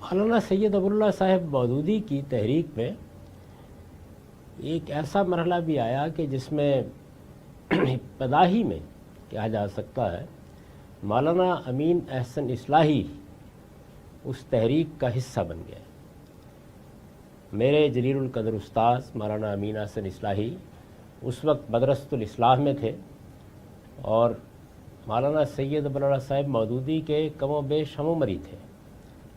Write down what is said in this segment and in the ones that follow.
مولانا سید ابواللہ صاحب مودودی کی تحریک میں ایک ایسا مرحلہ بھی آیا کہ جس میں ابتدائی میں کہا جا سکتا ہے مولانا امین احسن اصلاحی اس تحریک کا حصہ بن گئے۔ میرے جلیل القدر استاذ مولانا امین احسن اصلاحی اس وقت مدرسۃ الاصلاح میں تھے اور مولانا سید ابواللہ صاحب مودودی کے کم و بیش ہم عمری تھے،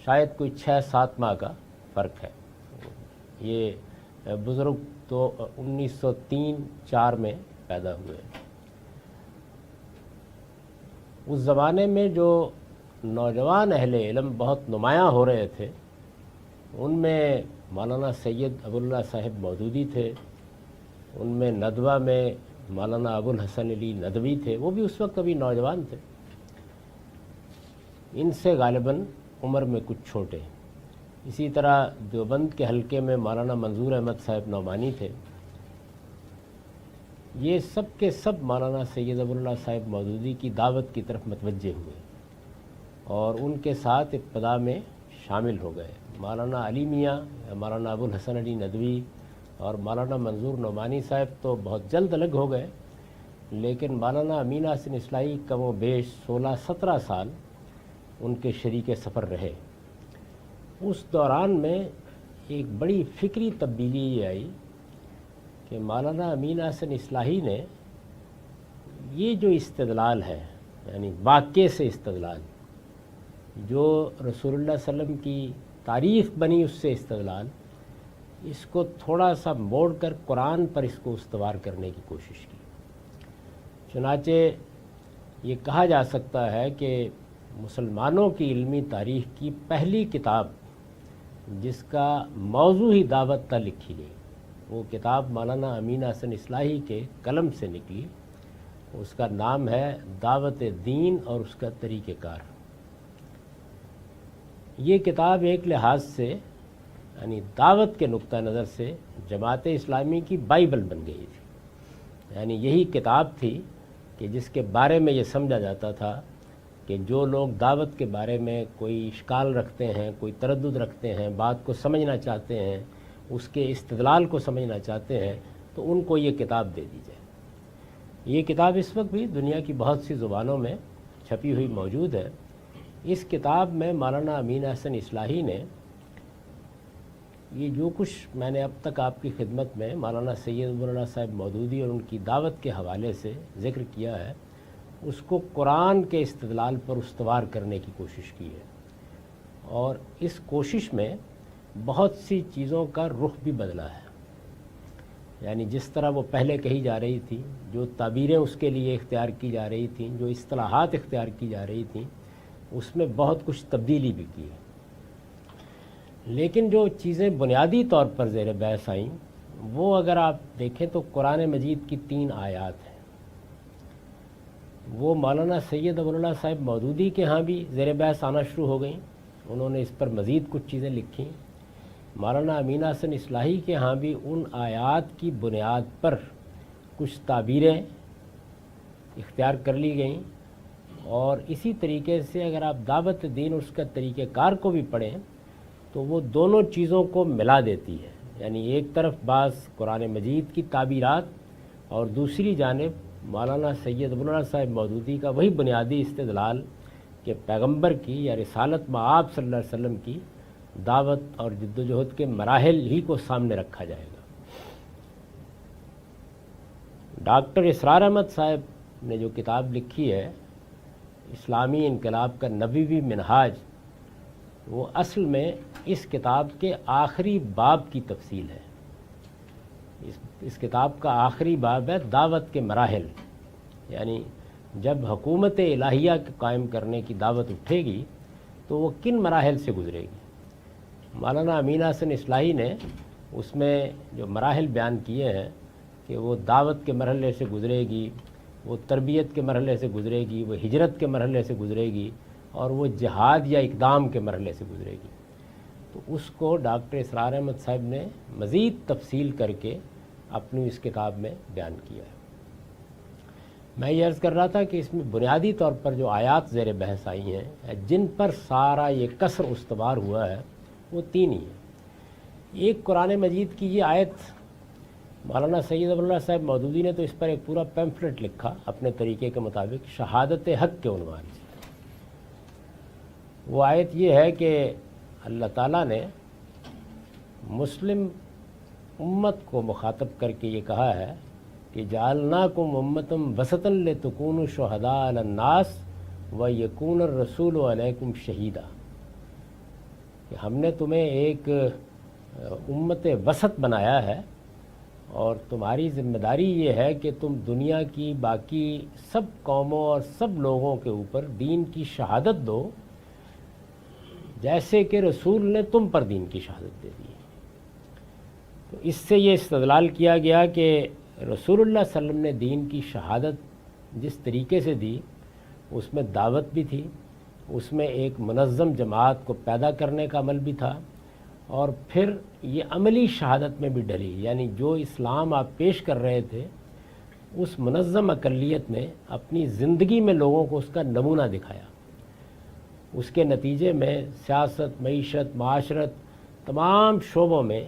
شاید کوئی 6-7 ماہ کا فرق ہے۔ یہ بزرگ تو 1903-4 میں پیدا ہوئے۔ اس زمانے میں جو نوجوان اہل علم بہت نمایاں ہو رہے تھے ان میں مولانا سید ابواللہ صاحب مودودی تھے، ان میں ندوہ میں مولانا ابو الحسن علی ندوی تھے، وہ بھی اس وقت ابھی نوجوان تھے، ان سے غالباً عمر میں کچھ چھوٹے۔ اسی طرح دیوبند کے حلقے میں مولانا منظور احمد صاحب نعمانی تھے۔ یہ سب کے سب مولانا سید ابواللہ صاحب مودودی کی دعوت کی طرف متوجہ ہوئے اور ان کے ساتھ ابتدا میں شامل ہو گئے۔ مولانا علی میاں، مولانا ابو الحسن علی ندوی اور مولانا منظور نعمانی صاحب تو بہت جلد الگ ہو گئے، لیکن مولانا امین احسن اصلاحی کم و بیش 16-17 سال ان کے شریک سفر رہے۔ اس دوران میں ایک بڑی فکری تبدیلی یہ آئی کہ مولانا امین احسن اصلاحی نے یہ جو استدلال ہے، یعنی واقعے سے استدلال، جو رسول اللہ صلی اللہ علیہ وسلم کی تاریخ بنی اس سے استدلال، اس کو تھوڑا سا موڑ کر قرآن پر اس کو استوار کرنے کی کوشش کی۔ چنانچہ یہ کہا جا سکتا ہے کہ مسلمانوں کی علمی تاریخ کی پہلی کتاب جس کا موضوع ہی دعوت تھا لکھی گئی، وہ کتاب مولانا امین احسن اصلاحی کے قلم سے نکلی۔ اس کا نام ہے دعوت دین اور اس کا طریقہ کار۔ یہ کتاب ایک لحاظ سے یعنی دعوت کے نقطہ نظر سے جماعت اسلامی کی بائبل بن گئی تھی، یعنی یہی کتاب تھی کہ جس کے بارے میں یہ سمجھا جاتا تھا کہ جو لوگ دعوت کے بارے میں کوئی اشکال رکھتے ہیں، کوئی تردد رکھتے ہیں، بات کو سمجھنا چاہتے ہیں، اس کے استدلال کو سمجھنا چاہتے ہیں، تو ان کو یہ کتاب دے دی جائے۔ یہ کتاب اس وقت بھی دنیا کی بہت سی زبانوں میں چھپی ہوئی موجود ہے۔ اس کتاب میں مولانا امین احسن اصلاحی نے یہ جو کچھ میں نے اب تک آپ کی خدمت میں مولانا سید ابواللہ صاحب مودودی اور ان کی دعوت کے حوالے سے ذکر کیا ہے، اس کو قرآن کے استدلال پر استوار کرنے کی کوشش کی ہے، اور اس کوشش میں بہت سی چیزوں کا رخ بھی بدلا ہے۔ یعنی جس طرح وہ پہلے کہی جا رہی تھی، جو تعبیریں اس کے لیے اختیار کی جا رہی تھیں، جو اصطلاحات اختیار کی جا رہی تھیں، اس میں بہت کچھ تبدیلی بھی کی ہے۔ لیکن جو چیزیں بنیادی طور پر زیر بحث آئیں وہ اگر آپ دیکھیں تو قرآن مجید کی 3 آیات ہیں۔ وہ مولانا سید ابواللہ صاحب مودودی کے ہاں بھی زیر بحث آنا شروع ہو گئیں، انہوں نے اس پر مزید کچھ چیزیں لکھیں۔ مولانا امین احسن اصلاحی کے ہاں بھی ان آیات کی بنیاد پر کچھ تعبیریں اختیار کر لی گئیں، اور اسی طریقے سے اگر آپ دعوت دین اور اس کا طریقہ کار کو بھی پڑھیں تو وہ دونوں چیزوں کو ملا دیتی ہے۔ یعنی ایک طرف بعض قرآن مجید کی تعبیرات اور دوسری جانب مولانا سید ابواللہ صاحب مودودی کا وہی بنیادی استدلال کہ پیغمبر کی یا رسالت مآب صلی اللہ علیہ وسلم کی دعوت اور جد و جہد کے مراحل ہی کو سامنے رکھا جائے گا۔ ڈاکٹر اسرار احمد صاحب نے جو کتاب لکھی ہے اسلامی انقلاب کا نبوی منہاج، وہ اصل میں اس کتاب کے آخری باب کی تفصیل ہے۔ اس کتاب کا آخری باب ہے دعوت کے مراحل، یعنی جب حکومت الہیہ کے قائم کرنے کی دعوت اٹھے گی تو وہ کن مراحل سے گزرے گی۔ مولانا امین احسن اصلاحی نے اس میں جو مراحل بیان کیے ہیں کہ وہ دعوت کے مرحلے سے گزرے گی، وہ تربیت کے مرحلے سے گزرے گی، وہ ہجرت کے مرحلے سے گزرے گی، اور وہ جہاد یا اقدام کے مرحلے سے گزرے گی۔ تو اس کو ڈاکٹر اسرار احمد صاحب نے مزید تفصیل کر کے اپنی اس کتاب میں بیان کیا ہے۔ میں یہ عرض کر رہا تھا کہ اس میں بنیادی طور پر جو آیات زیر بحث آئی ہیں جن پر سارا یہ کسر استوار ہوا ہے وہ تین ہی ہیں۔ ایک قرآن مجید کی یہ آیت، مولانا سید ابو اللہ صاحب مودودی نے تو اس پر ایک پورا پیمفلٹ لکھا اپنے طریقے کے مطابق شہادت حق کے عنوان سے۔ وہ آیت یہ ہے کہ اللہ تعالیٰ نے مسلم امت کو مخاطب کر کے یہ کہا ہے کہ جعلناکم امۃ وسطا لتکونوا شہداء علی الناس ویکون الرسول علیکم شہیدا، کہ ہم نے تمہیں ایک امت وسط بنایا ہے اور تمہاری ذمہ داری یہ ہے کہ تم دنیا کی باقی سب قوموں اور سب لوگوں کے اوپر دین کی شہادت دو جیسے کہ رسول نے تم پر دین کی شہادت دے دی۔ تو اس سے یہ استدلال کیا گیا کہ رسول اللہ صلی اللہ علیہ وسلم نے دین کی شہادت جس طریقے سے دی اس میں دعوت بھی تھی، اس میں ایک منظم جماعت کو پیدا کرنے کا عمل بھی تھا، اور پھر یہ عملی شہادت میں بھی ڈلی، یعنی جو اسلام آپ پیش کر رہے تھے اس منظم اقلیت نے اپنی زندگی میں لوگوں کو اس کا نمونہ دکھایا۔ اس کے نتیجے میں سیاست، معیشت، معاشرت، تمام شعبوں میں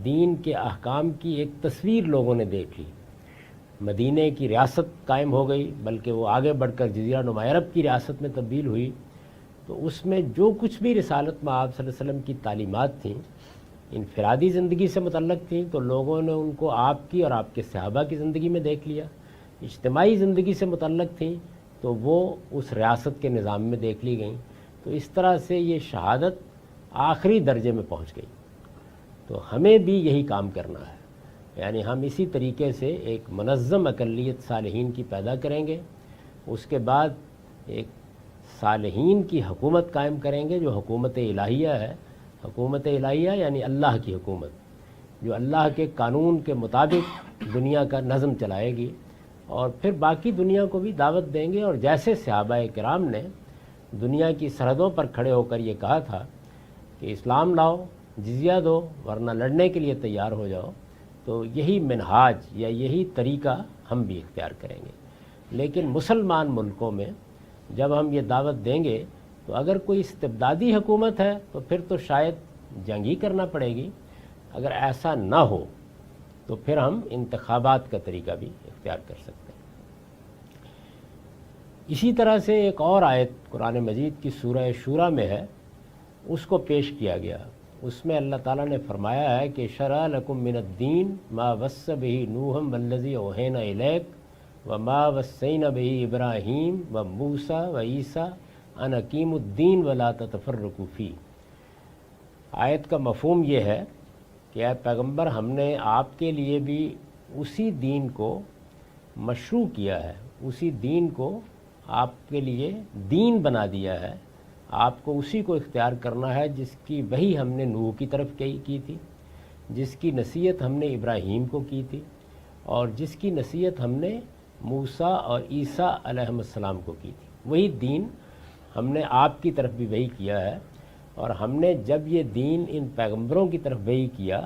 دین کے احکام کی ایک تصویر لوگوں نے دیکھ لی۔ مدینہ کی ریاست قائم ہو گئی، بلکہ وہ آگے بڑھ کر جزیرہ نما عرب کی ریاست میں تبدیل ہوئی۔ تو اس میں جو کچھ بھی رسالت میں آپ صلی اللہ علیہ وسلم کی تعلیمات تھیں انفرادی زندگی سے متعلق تھیں تو لوگوں نے ان کو آپ کی اور آپ کے صحابہ کی زندگی میں دیکھ لیا، اجتماعی زندگی سے متعلق تھیں تو وہ اس ریاست کے نظام میں دیکھ لی گئیں۔ تو اس طرح سے یہ شہادت آخری درجے میں پہنچ گئی۔ تو ہمیں بھی یہی کام کرنا ہے، یعنی ہم اسی طریقے سے ایک منظم اقلیت صالحین کی پیدا کریں گے، اس کے بعد ایک صالحین کی حکومت قائم کریں گے جو حکومت الہیہ ہے۔ حکومت الہیہ یعنی اللہ کی حکومت، جو اللہ کے قانون کے مطابق دنیا کا نظم چلائے گی، اور پھر باقی دنیا کو بھی دعوت دیں گے۔ اور جیسے صحابہ کرام نے دنیا کی سرحدوں پر کھڑے ہو کر یہ کہا تھا کہ اسلام لاؤ، جزیہ دو ورنہ لڑنے کے لیے تیار ہو جاؤ، تو یہی منہاج یا یہی طریقہ ہم بھی اختیار کریں گے۔ لیکن مسلمان ملکوں میں جب ہم یہ دعوت دیں گے تو اگر کوئی استبدادی حکومت ہے تو پھر تو شاید جنگ ہی کرنا پڑے گی، اگر ایسا نہ ہو تو پھر ہم انتخابات کا طریقہ بھی اختیار کر سکتے ہیں۔ اسی طرح سے ایک اور آیت قرآن مجید کی سورہ شورى میں ہے، اس کو پیش کیا گیا۔ اس میں اللہ تعالیٰ نے فرمایا ہے کہ شرع لکم من الدین ما وصى به نوحا والذی اوحینا الیک وما وصینا به ابراہیم وموسیٰ وعیسیٰ ان اقیموا الدین ولا تتفرقوا فیہ۔ آیت کا مفہوم یہ ہے کہ اے پیغمبر، ہم نے آپ کے لیے بھی اسی دین کو مشروع کیا ہے، اسی دین کو آپ کے لیے دین بنا دیا ہے، آپ کو اسی کو اختیار کرنا ہے جس کی وحی ہم نے نوح کی طرف کی تھی، جس کی نصیحت ہم نے ابراہیم کو کی تھی، اور جس کی نصیحت ہم نے موسیٰ اور عیسیٰ علیہ السلام کو کی تھی۔ وہی دین ہم نے آپ کی طرف بھی وحی کیا ہے، اور ہم نے جب یہ دین ان پیغمبروں کی طرف وحی کیا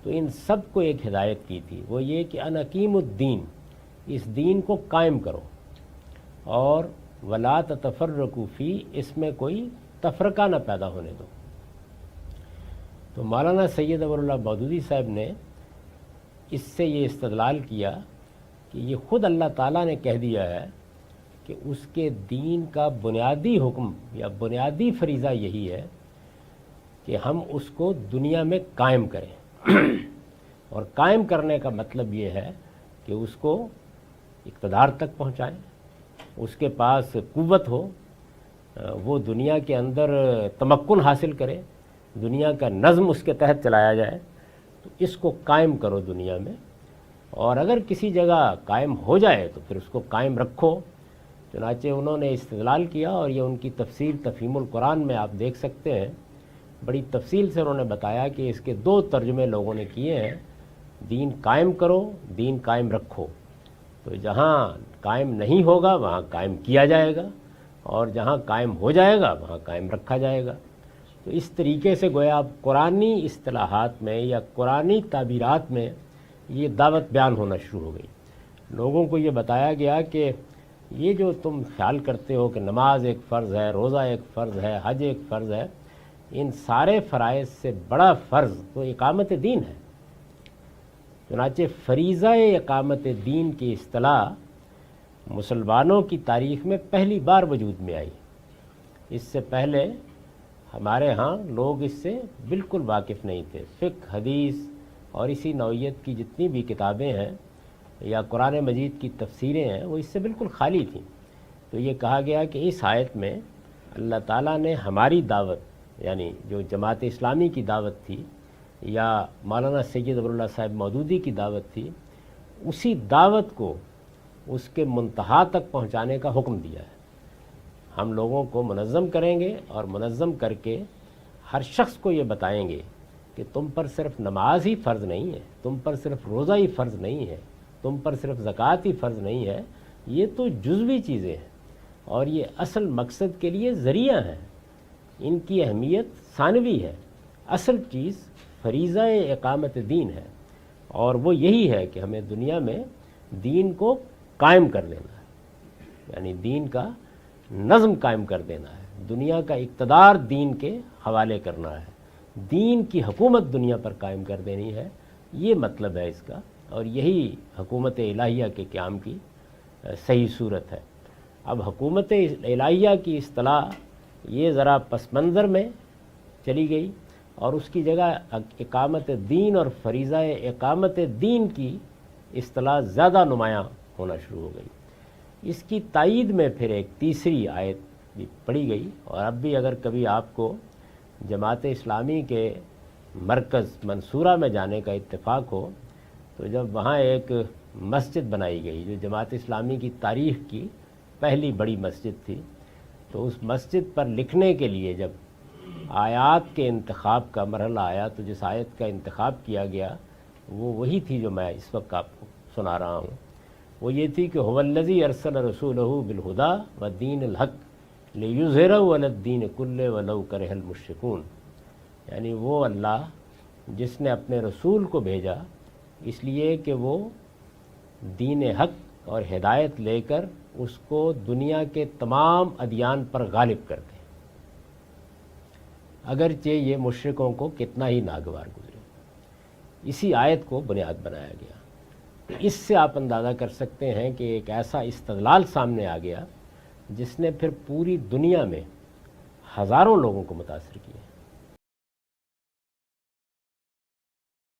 تو ان سب کو ایک ہدایت کی تھی، وہ یہ کہ ان اقیموا الدین، اس دین کو قائم کرو، اور ولا تتفرقوا فی، اس میں کوئی تفرقہ نہ پیدا ہونے دو۔ تو مولانا سید ابو اللہ مودودی صاحب نے اس سے یہ استدلال کیا کہ یہ خود اللہ تعالیٰ نے کہہ دیا ہے کہ اس کے دین کا بنیادی حکم یا بنیادی فریضہ یہی ہے کہ ہم اس کو دنیا میں قائم کریں، اور قائم کرنے کا مطلب یہ ہے کہ اس کو اقتدار تک پہنچائیں، اس کے پاس قوت ہو، وہ دنیا کے اندر تمکن حاصل کرے، دنیا کا نظم اس کے تحت چلایا جائے۔ تو اس کو قائم کرو دنیا میں، اور اگر کسی جگہ قائم ہو جائے تو پھر اس کو قائم رکھو۔ چنانچہ انہوں نے استدلال کیا، اور یہ ان کی تفسیر تفہیم القرآن میں آپ دیکھ سکتے ہیں، بڑی تفصیل سے انہوں نے بتایا کہ اس کے دو ترجمے لوگوں نے کیے ہیں، دین قائم کرو، دین قائم رکھو۔ تو جہاں قائم نہیں ہوگا وہاں قائم کیا جائے گا، اور جہاں قائم ہو جائے گا وہاں قائم رکھا جائے گا۔ تو اس طریقے سے گویا اب قرآنی اصطلاحات میں یا قرآنی تعبیرات میں یہ دعوت بیان ہونا شروع ہو گئی۔ لوگوں کو یہ بتایا گیا کہ یہ جو تم خیال کرتے ہو کہ نماز ایک فرض ہے، روزہ ایک فرض ہے، حج ایک فرض ہے، ان سارے فرائض سے بڑا فرض تو اقامت دین ہے۔ چنانچہ فریضہ اقامت دین کی اصطلاح مسلمانوں کی تاریخ میں پہلی بار وجود میں آئی۔ اس سے پہلے ہمارے ہاں لوگ اس سے بالکل واقف نہیں تھے۔ فقہ، حدیث اور اسی نوعیت کی جتنی بھی کتابیں ہیں یا قرآن مجید کی تفسیریں ہیں وہ اس سے بالکل خالی تھیں۔ تو یہ کہا گیا کہ اس آیت میں اللہ تعالیٰ نے ہماری دعوت، یعنی جو جماعت اسلامی کی دعوت تھی یا مولانا سید ابر اللہ صاحب مودودی کی دعوت تھی، اسی دعوت کو اس کے منتہا تک پہنچانے کا حکم دیا ہے۔ ہم لوگوں کو منظم کریں گے اور منظم کر کے ہر شخص کو یہ بتائیں گے کہ تم پر صرف نماز ہی فرض نہیں ہے، تم پر صرف روزہ ہی فرض نہیں ہے، تم پر صرف زکوٰۃ ہی فرض نہیں ہے، یہ تو جزوی چیزیں ہیں اور یہ اصل مقصد کے لیے ذریعہ ہیں، ان کی اہمیت ثانوی ہے۔ اصل چیز فریضہ اقامت دین ہے، اور وہ یہی ہے کہ ہمیں دنیا میں دین کو قائم کر دینا ہے، یعنی دین کا نظم قائم کر دینا ہے، دنیا کا اقتدار دین کے حوالے کرنا ہے، دین کی حکومت دنیا پر قائم کر دینی ہے، یہ مطلب ہے اس کا، اور یہی حکومت الہیہ کے قیام کی صحیح صورت ہے۔ اب حکومت الہیہ کی اصطلاح یہ ذرا پس منظر میں چلی گئی اور اس کی جگہ اقامت دین اور فریضہ اقامت دین کی اصطلاح زیادہ نمایاں ہونا شروع ہو گئی۔ اس کی تائید میں پھر ایک تیسری آیت بھی پڑھی گئی، اور اب بھی اگر کبھی آپ کو جماعت اسلامی کے مرکز منصورہ میں جانے کا اتفاق ہو تو جب وہاں ایک مسجد بنائی گئی جو جماعت اسلامی کی تاریخ کی پہلی بڑی مسجد تھی، تو اس مسجد پر لکھنے کے لیے جب آیات کے انتخاب کا مرحلہ آیا تو جس آیت کا انتخاب کیا گیا وہ وہی تھی جو میں اس وقت آپ کو سنا رہا ہوں۔ وہ یہ تھی کہ هو الذی ارسل رسولہ بالہدی والدین الحق لیظہرہ علی الدین کلہ ولو کرہ المشرکون، یعنی وہ اللہ جس نے اپنے رسول کو بھیجا اس لیے کہ وہ دین حق اور ہدایت لے کر اس کو دنیا کے تمام ادیان پر غالب کر دے، اگرچہ یہ مشرکوں کو کتنا ہی ناگوار گزرے۔ اسی آیت کو بنیاد بنایا گیا۔ اس سے آپ اندازہ کر سکتے ہیں کہ ایک ایسا استدلال سامنے آ گیا جس نے پھر پوری دنیا میں ہزاروں لوگوں کو متاثر کیا۔